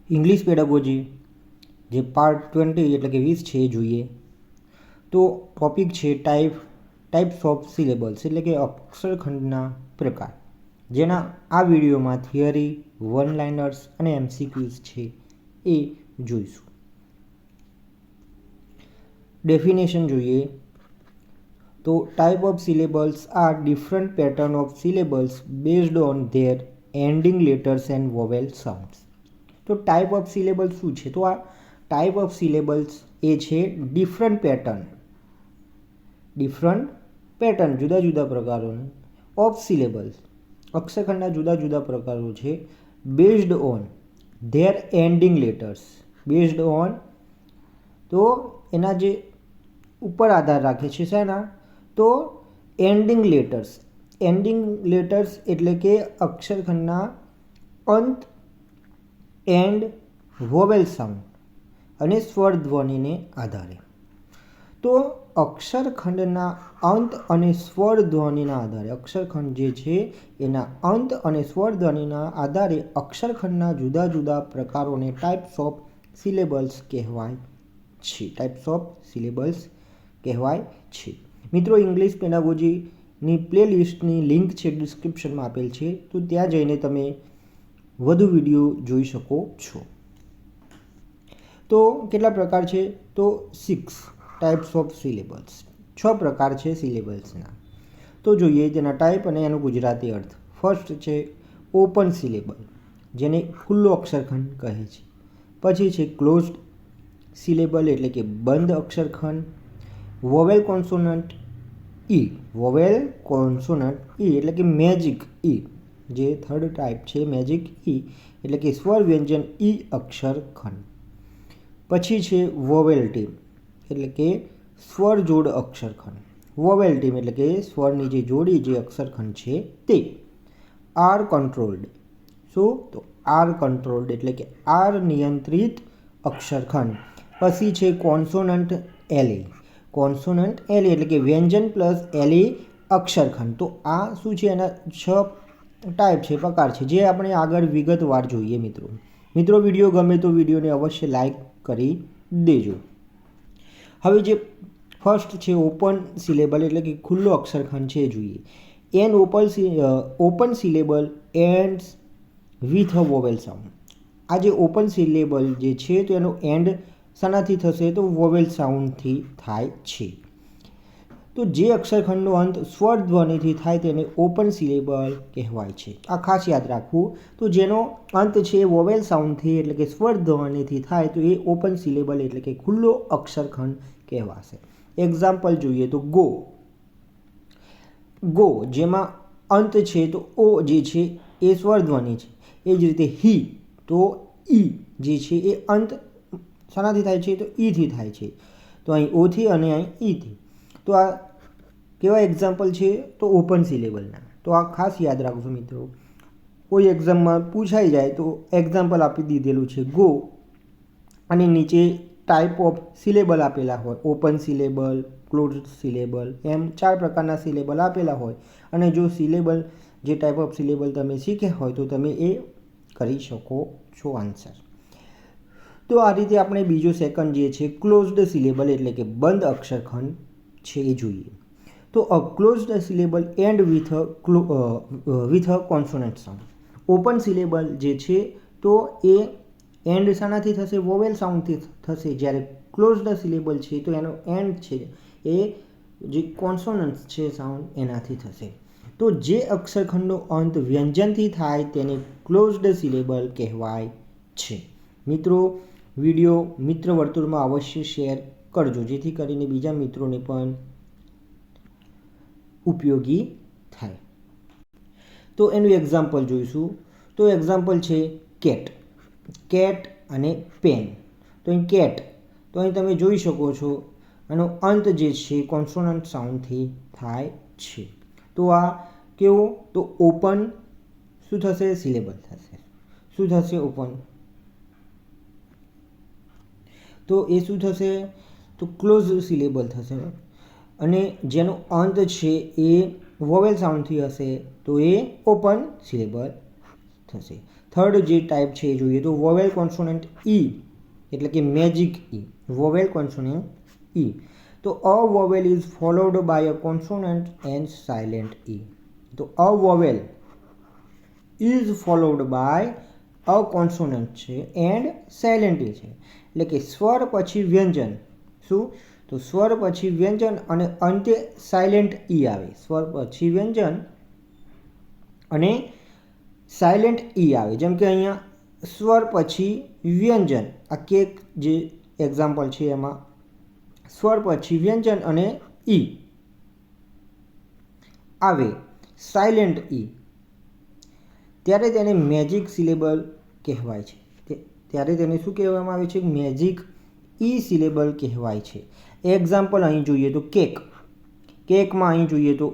English pedagogy જે part 20 એટલે કે 20 છે એ જોઈએ. તો ટોપિક છે ટાઈપ્સ ઓફ સિલેબલ્સ એટલે કે અક્ષરખંડના પ્રકાર, જેના આ વિડીયોમાં થિયરી, વન લાઇનર્સ અને MCQs છે એ જોઈશું. ડેફિનેશન જોઈએ તો type of syllables are different pattern of syllables based on their ending letters and vowel sounds. તો ટાઈપ ઓફ સિલેબલ્સ શું છે? તો આ ટાઈપ ઓફ સિલેબલ્સ એ છે ડિફરન્ટ પેટર્ન જુદા જુદા પ્રકારોની ઓફ સિલેબલ્સ, અક્ષરખંડના જુદા જુદા પ્રકારો છે. Based on their ending letters, based on તો એના જે ઉપર આધાર રાખે છે શેના? તો એન્ડિંગ લેટર્સ એટલે કે અક્ષરખંડના અંત, એન્ડ, વોવેલ સાઉન્ડ અને સ્વર ધ્વનિને આધારે. તો અક્ષરખંડના અંત અને સ્વર ધ્વનિના આધારે, અક્ષરખંડ જે છે એના અંત અને સ્વર ધ્વનિના આધારે અક્ષરખંડના જુદા જુદા પ્રકારોને ટાઈપ્સ ઓફ સિલેબલ્સ કહેવાય છે. મિત્રો, ઇંગ્લિશ પેડાગોજીની પ્લેલિસ્ટની લિંક છે ડિસ્ક્રિપ્શનમાં આપેલ છે, તો ત્યાં જઈને તમે વધુ વિડીયો જોઈ શકો છો. તો કેટલા પ્રકાર છે? તો 6 ટાઈપ્સ ઓફ સિલેબલ્સ, 6 પ્રકાર છે સિલેબલ્સના. તો જોઈએ તેના ટાઈપ અને એનો ગુજરાતી અર્થ. ફર્સ્ટ છે ઓપન સિલેબલ, જેને ખુલ્લો અક્ષરખંડ કહે છે. પછી છે ક્લોઝડ સિલેબલ એટલે કે બંધ અક્ષરખંડ. વોવેલ કોન્સોનન્ટ ઈ એટલે કે મેજિક ઈ, જે થર્ડ ટાઈપ છે મેજિક ઈ એટલે કે સ્વર વ્યંજન ઈ અક્ષરખંડ. પછી છે વોવેલ ટીમ એટલે કે સ્વર જોડ અક્ષરખંડ. વોવેલ ટીમ એટલે કે સ્વરની જે જોડી જે અક્ષરખંડ છે તે. આર કંટ્રોલ્ડ, શું? તો આર કંટ્રોલ્ડ એટલે કે આર નિયંત્રિત અક્ષરખંડ. પછી છે કોન્સોનન્ટ એલી એટલે કે વ્યંજન પ્લસ એલી અક્ષરખંડ. તો આ શું છે? એના 6 ટાઈપ છે, પ્રકાર છે, જે આપણે આગળ વિગતવાર જોઈએ. મિત્રો વિડીયો ગમે તો વિડીયોને અવશ્ય લાઈક કરી દેજો. હવે જે ફર્સ્ટ છે ઓપન સિલેબલ એટલે કે ખુલ્લો અક્ષરખંડ છે એ જોઈએ. An open syllable ends with a vowel sound. આ જે ઓપન સિલેબલ જે છે તો એનો એન્ડ શાનાથી થશે? તો વોવેલ સાઉન્ડથી થાય છે. તો જે અક્ષરખંડનો અંત સ્વર ધ્વનિથી થાય તેને ઓપન સિલેબલ કહેવાય છે. આ ખાસ યાદ રાખવું. તો જેનો અંત છે વોવેલ સાઉન્ડથી એટલે કે સ્વર ધ્વનિથી થાય તો એ ઓપન સિલેબલ એટલે કે ખુલ્લો અક્ષરખંડ કહેવાશે. એક્ઝામ્પલ જોઈએ તો ગો જેમાં અંત છે તો ઓ જે છે એ સ્વર ધ્વનિ છે. એ જ રીતે હી, તો ઈ જે છે એ અંત શાનાથી થાય છે? તો ઈથી થાય છે. તો અહીં ઓથી અને અહીં ઈથી. તો આ કેવા એક્ઝામ્પલ છે? તો ઓપન સિલેબલના. તો આ ખાસ યાદ રાખજો મિત્રો. કોઈ એક્ઝામમાં પૂછાઈ જાય તો એક્ઝામ્પલ આપી દીધેલું છે ગો અને નીચે ટાઈપ ઓફ સિલેબલ આપેલા હોય, ઓપન સિલેબલ, ક્લોઝડ સિલેબલ, એમ 4 પ્રકારના સિલેબલ આપેલા હોય. અને જો સિલેબલ જે ટાઈપ ઓફ સિલેબલ તમે શીખ્યા હોય તો તમે એ કરી શકો છો આન્સર. તો આ રીતે આપણે બીજો સેકન્ડ જે છે ક્લોઝડ સિલેબલ એટલે કે બંધ અક્ષરખંડ છે એ જોઈએ. તો a closed syllable end with a consonant sound. Open syllable જે છે તો એ એન્ડ શાનાથી થશે? વોવેલ સાઉન્ડથી થશે. જ્યારે ક્લોઝડ સિલેબલ છે તો એનો એન્ડ છે એ જે કોન્સોનન્ટ્સ છે સાઉન્ડ એનાથી થશે. તો જે અક્ષરખંડનો અંત વ્યંજનથી થાય તેને ક્લોઝડ સિલેબલ કહેવાય છે. મિત્રો, વિડીયો મિત્ર વર્તુળમાં અવશ્ય શેર કરજો, જેથી કરીને બીજા મિત્રોને પણ ઉપયોગી થાય. તો એનું એક્ઝામ્પલ જોઈશું. તો એક્ઝામ્પલ છે કેટ અને પેન. તો અહીં કેટ, તો અહીં તમે જોઈ શકો છો એનો અંત જે છે કોન્સોનન્ટ સાઉન્ડથી થાય છે. તો આ કેવો? તો ઓપન શું થશે? સિલેબલ થશે. શું થશે? ઓપન. તો એ શું થશે? તો ક્લોઝ સિલેબલ થશે. અને જેનો અંત છે એ વોવેલ સાઉન્ડથી હશે તો એ ઓપન સિલેબલ થશે. થર્ડ જે ટાઈપ છે એ જોઈએ તો વોવેલ કોન્સોનન્ટ ઈ, એટલે કે magic E. Vowel consonant E. તો a vowel is followed by a consonant and silent E. તો a vowel is followed by a consonant છે એન્ડ સાયલેન્ટ ઈ છે, એટલે કે સ્વર પછી વ્યંજન. શું? તો સ્વર પછી વ્યંજન અને અંતે સાયલેન્ટ ઈ આવે. સ્વર પછી વ્યંજન અને સાયલેન્ટ ઈ આવે. જેમ કે અહીંયા સ્વર પછી વ્યંજન, આ કેક જે એક્ઝામ્પલ છે એમાં સ્વર પછી વ્યંજન અને ઈ આવે, સાયલેન્ટ ઈ, ત્યારે તેને મેજિક સિલેબલ કહેવાય છે. ત્યારે તેને શું કહેવામાં આવે છે? મેજિક ઈ સિલેબલ કહેવાય છે. એક્ઝામ્પલ અહીં જોઈએ તો કેક. કેકમાં અહીં જોઈએ તો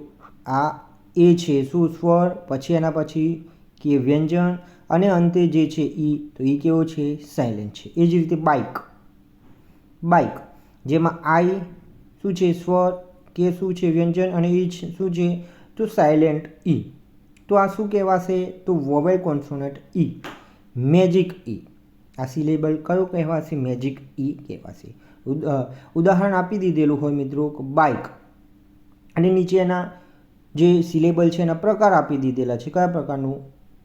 આ એ છે શું? સ્વર, પછી એના પછી કે વ્યંજન અને અંતે જે છે ઈ, તો ઈ કેવો છે? સાયલેન્ટ છે. એ જ રીતે બાઇક. બાઇક જેમાં આઈ શું છે? સ્વર, કે શું છે? વ્યંજન અને ઈ શું છે? તો સાયલેન્ટ ઈ. તો આ શું કહેવાશે? તો વોવેલ કોન્સોનન્ટ ઈ, મેજિક ઈ. આ સિલેબલ કયો કહેવાશે? મેજિક ઈ કહેવાશે. ઉદાહરણ આપી દીધેલું હોય મિત્રો બાઇક, અને નીચેના જે સિલેબલ છે એના પ્રકાર આપી દીધેલા છે. કયા પ્રકારનું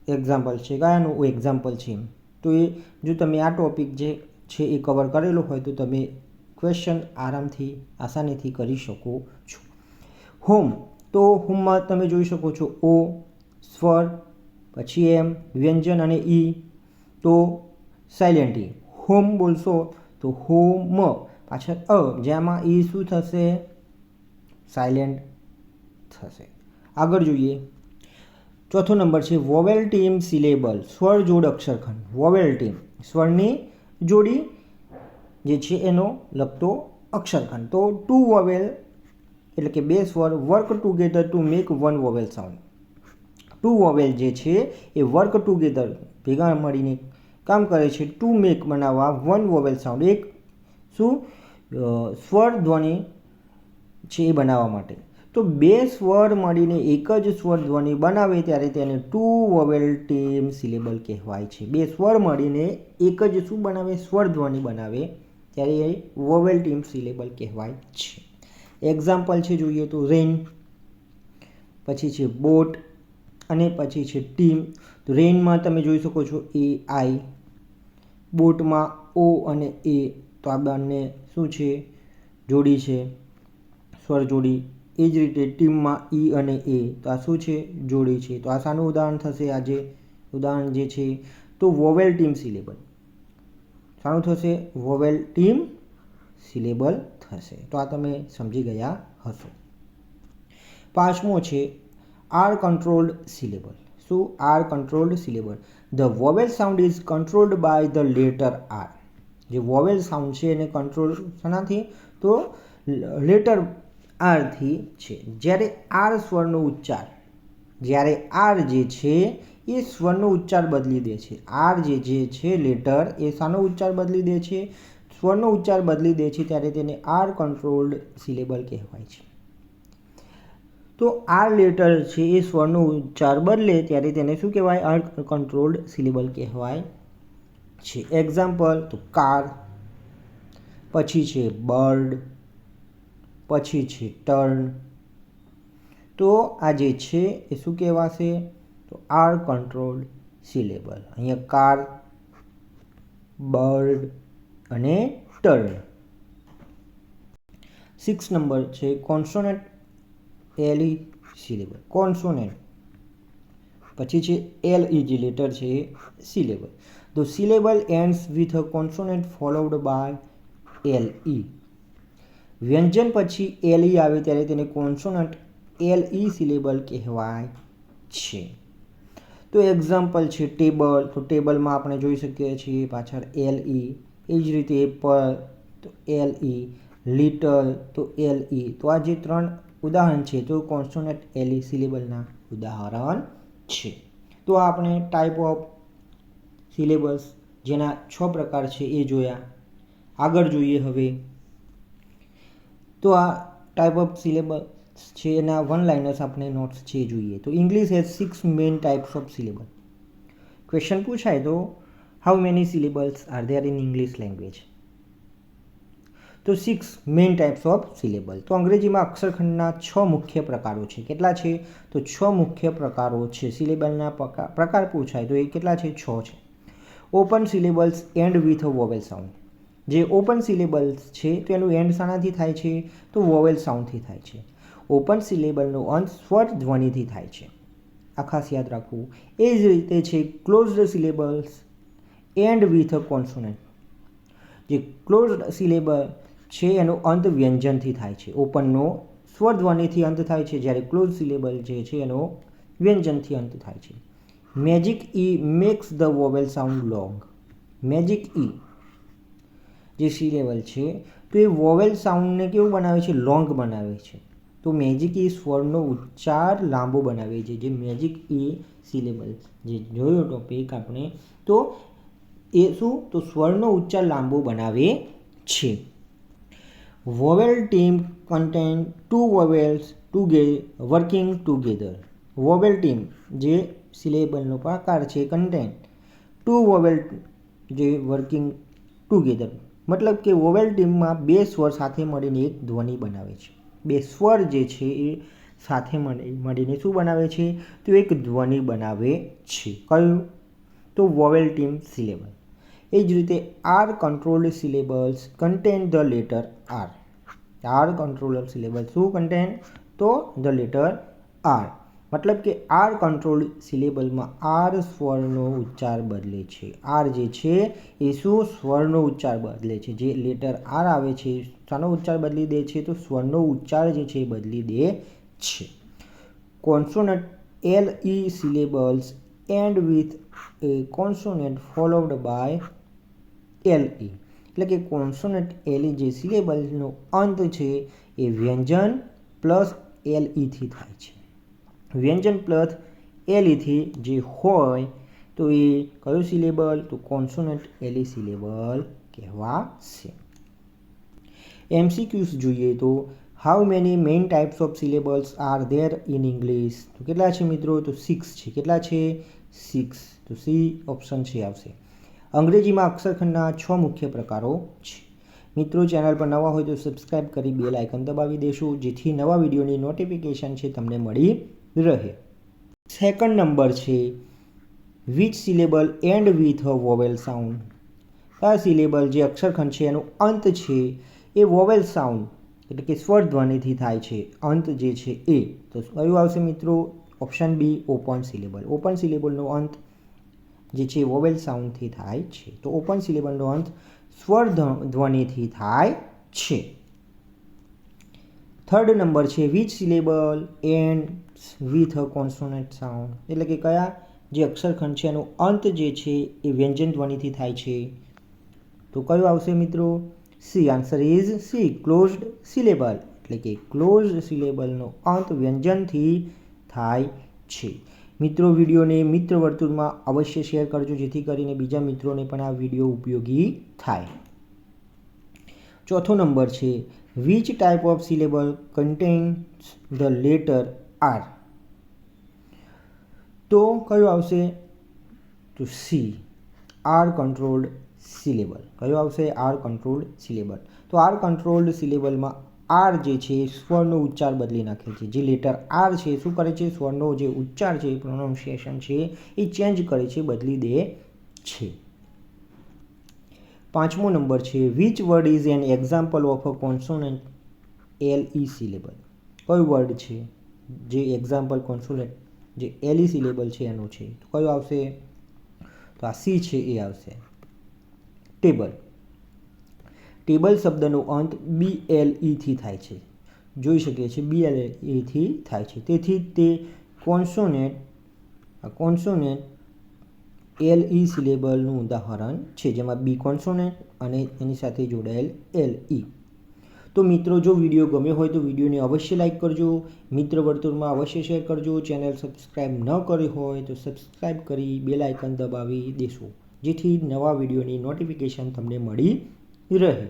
એક્ઝામ્પલ છે, કયાનું એક્ઝામ્પલ છે. તો એ જો તમે આ ટોપિક જે છે એ કવર કરેલો હોય તો તમે ક્વેશ્ચન આરામથી આસાનીથી કરી શકો છો. હોમ. તો હોમમાં તમે જોઈ શકો છો ઓ સ્વર, પછી એમ વ્યંજન અને ઈ, તો સાયલેન્ટ ઈ. હોમ બોલશો તો હોમ, પાછળ અ, જેમાં ઈ શું થશે? સાયલેન્ટ થશે. આગળ જોઈએ. ચોથો નંબર છે વોવેલ ટીમ સિલેબલ, સ્વર જોડ અક્ષરખંડ. વોવેલ ટીમ સ્વરની જોડી જે છે એનો લગતો અક્ષરખંડ. તો ટુ વોવેલ એટલે કે બે સ્વર work together to make one vowel sound. Two vowel જે છે એ વર્ક ટુગેધર ભેગા મળીને કામ કરે છે ટુ મેક બનાવવા વન વોવેલ સાઉન્ડ, એક શું? સ્વર ધ્વનિ છે એ બનાવવા માટે. તો બે સ્વર મળીને એક જ સ્વર ધ્વનિ બનાવે ત્યારે તેને ટુ વોવેલ ટીમ સિલેબલ કહેવાય છે. બે સ્વર મળીને એક જ શું બનાવે? સ્વર ધ્વનિ બનાવે ત્યારે એ વોવેલ ટીમ સિલેબલ કહેવાય છે. એક્ઝામ્પલ છે જોઈએ તો રેન, પછી છે બોટ અને પછી છે ટીમ. તો રેનમાં તમે જોઈ શકો છો એ આઈ, બોટમાં ઓ અને એ, તો આ બંને શું છે? જોડી છે, સ્વર જોડી. એ જ રીતે ટીમમાં ઈ અને એ, તો આ શું છે? જોડી છે. તો આ શાનું ઉદાહરણ થશે? આજે ઉદાહરણ જે છે તો વોવેલ ટીમ સિલેબલ. શાનું થશે? વોવેલ ટીમ સિલેબલ થશે. તો આ તમે સમજી ગયા હશો. પાંચમો છે આર કંટ્રોલ્ડ સિલેબલ. શું? R controlled syllable. The vowel sound is controlled by the letter R. જે વોવેલ સાઉન્ડ છે એને કંટ્રોલ શાનાથી? તો લેટર આરથી છે. જ્યારે આર સ્વરનો ઉચ્ચાર, જ્યારે આર જે છે એ સ્વરનો ઉચ્ચાર બદલી દે છે. આર જે છે લેટર એ શાનો ઉચ્ચાર બદલી દે છે? સ્વરનો ઉચ્ચાર બદલી દે છે ત્યારે તેને આર કંટ્રોલ્ડ સિલેબલ કહેવાય છે. તો આર લેટર છે એ સ્વરનો ઉચ્ચાર બદલે ત્યારે તેને શું કહેવાય? આર કંટ્રોલ્ડ સિલેબલ કહેવાય છે. એક્ઝામ્પલ તો કાર, પછી છે બર્ડ, પછી છે ટર્ન. તો આ જે છે એ શું કહેવાશે? તો આર કંટ્રોલ્ડ સિલેબલ. અહીંયા કાર, બર્ડ અને ટર્ન. 6 નંબર છે consonant L E syllable. Consonant પછી છે એલ ઈ જે લેટર છે એ સિલેબલ. તો syllable ends with a consonant followed by L E. વ્યંજન પછી એલ ઈ આવે ત્યારે તેને કોન્સોનન્ટ એલ ઈ સિલેબલ કહેવાય છે. તો એક્ઝામ્પલ છે ટેબલ. તો ટેબલમાં આપણે જોઈ શકીએ છીએ પાછળ એલ ઈ. એ જ રીતે એપલ તો એલ ઈ, લિટલ તો એલ ઈ. તો આ જે ત્રણ ઉદાહરણ છે તો કોન્સોનન્ટ એલ ઈ સિલેબલના ઉદાહરણ છે. તો આપણે ટાઈપ ઓફ સિલેબસ જેના 6 પ્રકાર છે એ જોયા. આગળ જોઈએ હવે. તો આ ટાઈપ ઓફ સિલેબસ છે એના વન લાઇનર્સ આપણે નોટ્સ છે જોઈએ. તો English has 6 main types of syllable. Question પૂછાય તો how many syllables are there in English language? તો 6 મેઇન ટાઈપ્સ ઓફ સિલેબલ. તો અંગ્રેજીમાં અક્ષરખંડના 6 મુખ્ય પ્રકારો છે. કેટલા છે? તો 6 મુખ્ય પ્રકારો છે. સિલેબલના પ્રકાર પૂછાય તો એ કેટલા છે? 6 છે. Open syllables end with vowel sound. જે ઓપન સિલેબલ્સ છે તો એનું એન્ડ શાનાથી થાય છે? તો વોવેલ સાઉન્ડથી થાય છે. ઓપન સિલેબલનો અંત સ્વર ધ્વનિથી થાય છે. આ ખાસ યાદ રાખવું. એ જ રીતે છે ક્લોઝડ સિલેબલ્સ એન્ડ વિથ કોન્સોનન્ટ. જે ક્લોઝડ સિલેબલ છે એનો અંત વ્યંજનથી થાય છે. ઓપનનો સ્વર ધ્વનિથી અંત થાય છે, જ્યારે ક્લોઝ સિલેબલ જે છે એનો વ્યંજનથી અંત થાય છે. Magic E makes the vowel sound long. Magic E જે સિલેબલ છે તો એ વોવેલ સાઉન્ડને કેવું બનાવે છે? લોંગ બનાવે છે. તો મેજિક ઈ સ્વરનો ઉચ્ચાર લાંબો બનાવે છે. જે મેજિક ઈ સિલેબલ જે જોયો ટોપિક આપણે, તો એ શું? તો સ્વરનો ઉચ્ચાર લાંબો બનાવે છે. Vowel team contain 2 vowels working together. Vowel team જે સિલેબલનો પ્રકાર છે કન્ટેન 2 વોવેલ જે વર્કિંગ ટુગેધર, મતલબ કે વોવેલ ટીમમાં 2 સ્વર સાથે મળીને એક ધ્વનિ બનાવે છે. 2 સ્વર જે છે એ સાથે મળીને શું બનાવે છે? તો એક ધ્વનિ બનાવે છે. કયું? તો વોવેલ ટીમ સિલેબલ. એ જ રીતે R controlled syllables contain the letter R. R controlled syllable શું કન્ટેન? તો ધ લેટર આર. મતલબ કે આર કંટ્રોલ્ડ સિલેબલમાં આર સ્વરનો ઉચ્ચાર બદલે છે. આર જે છે એ શું? સ્વરનો ઉચ્ચાર બદલે છે. જે લેટર આર આવે છે શાનો ઉચ્ચાર બદલી દે છે? તો સ્વરનો ઉચ્ચાર જે છે એ બદલી દે છે. Consonant L E syllables end with a consonant followed by L E. એટલે કે કોન્સોનન્ટ એલ ઈ જે સિલેબલનો અંત છે એ વ્યંજન પ્લસ એલ ઈથી થાય છે. વ્યંજન પ્લસ એલ ઈથી જે હોય તો એ કયું સિલેબલ? તો કોન્સોનન્ટ એલ ઈ સિલેબલ કહેવાશે. MCQs જોઈએ તો how many main types of syllables are there in English? તો કેટલા છે મિત્રો? તો 6 છે. કેટલા છે? 6. તો સી ઓપ્શન છે આવશે. અંગ્રેજીમાં અક્ષરખંડના 6 મુખ્ય પ્રકારો છે. મિત્રો ચેનલ પર નવા હોય તો સબસ્ક્રાઇબ કરી બેલ આઇકન દબાવી દેશો, જેથી નવા વિડીયોની નોટિફિકેશન છે તમને મળી રહે. સેકન્ડ નંબર છે which syllable end with a vowel sound. આ સિલેબલ જે અક્ષરખંડ છે એનો અંત છે એ વોવેલ સાઉન્ડ એટલે કે સ્વર ધ્વનિથી થાય છે. અંત જે છે એ તો કયું આવશે મિત્રો? Option B open syllable. Open સિલેબલનો અંત જે છે વોવેલ સાઉન્ડથી થાય છે. તો ઓપન સિલેબલનો અંત સ્વર ધ્વનિથી થાય છે. થર્ડ નંબર છે which syllable end with a consonant sound. એટલે કે કયા જે અક્ષરખંડ છે એનો અંત જે છે એ વ્યંજન ધ્વનિથી થાય છે. તો કયું આવશે મિત્રો? C. Answer is C closed syllable. એટલે કે ક્લોઝડ સિલેબલનો અંત વ્યંજનથી થાય છે. મિત્રો વિડીયોને મિત્ર વર્તુળમાં અવશ્ય શેર કરજો, જેથી કરીને બીજા મિત્રોને પણ આ વિડીયો ઉપયોગી થાય. ચોથો નંબર છે which type of syllable contains the letter R. તો કયું આવશે? તો સી આર કંટ્રોલ્ડ સિલેબલ. કયું આવશે? R controlled syllable. તો આર કંટ્રોલ્ડ સિલેબલમાં આર જે છે સ્વરનો ઉચ્ચાર બદલી નાખે છે. જે લેટર આર છે શું કરે છે? સ્વરનો જે ઉચ્ચાર છે પ્રોનાઉન્સિએશન છે એ ચેન્જ કરે છે, બદલી દે છે. પાંચમો નંબર છે which word is an example of a consonant L E syllable. કયું વર્ડ છે જે એક્ઝામ્પલ કોન્સોનન્ટ જે એલ ઈ સિલેબલ છે એનો છે? તો કયું આવશે? તો આ સી છે એ આવશે. ટેબલ. ટેબલ શબ્દનો અંત BLE થી થાય છે. જોઈ શકીએ છીએ BLE થી થાય છે. તેથી તે કોન્સોનેન્ટ LE સિલેબલનું ઉદાહરણ છે, જેમાં બી કોન્સોનેન્ટ અને એની સાથે જોડાયેલ LE. તો મિત્રો જો વિડીયો ગમ્યો હોય તો વિડીયોને અવશ્ય લાઇક કરજો, મિત્ર વર્તુળમાં અવશ્ય શેર કરજો. ચેનલ સબસ્ક્રાઈબ ન કરી હોય તો સબસ્ક્રાઈબ કરી બેલ આઇકન દબાવી દેશો, જેથી નવા વિડીયોની નોટિફિકેશન તમને મળી રહે.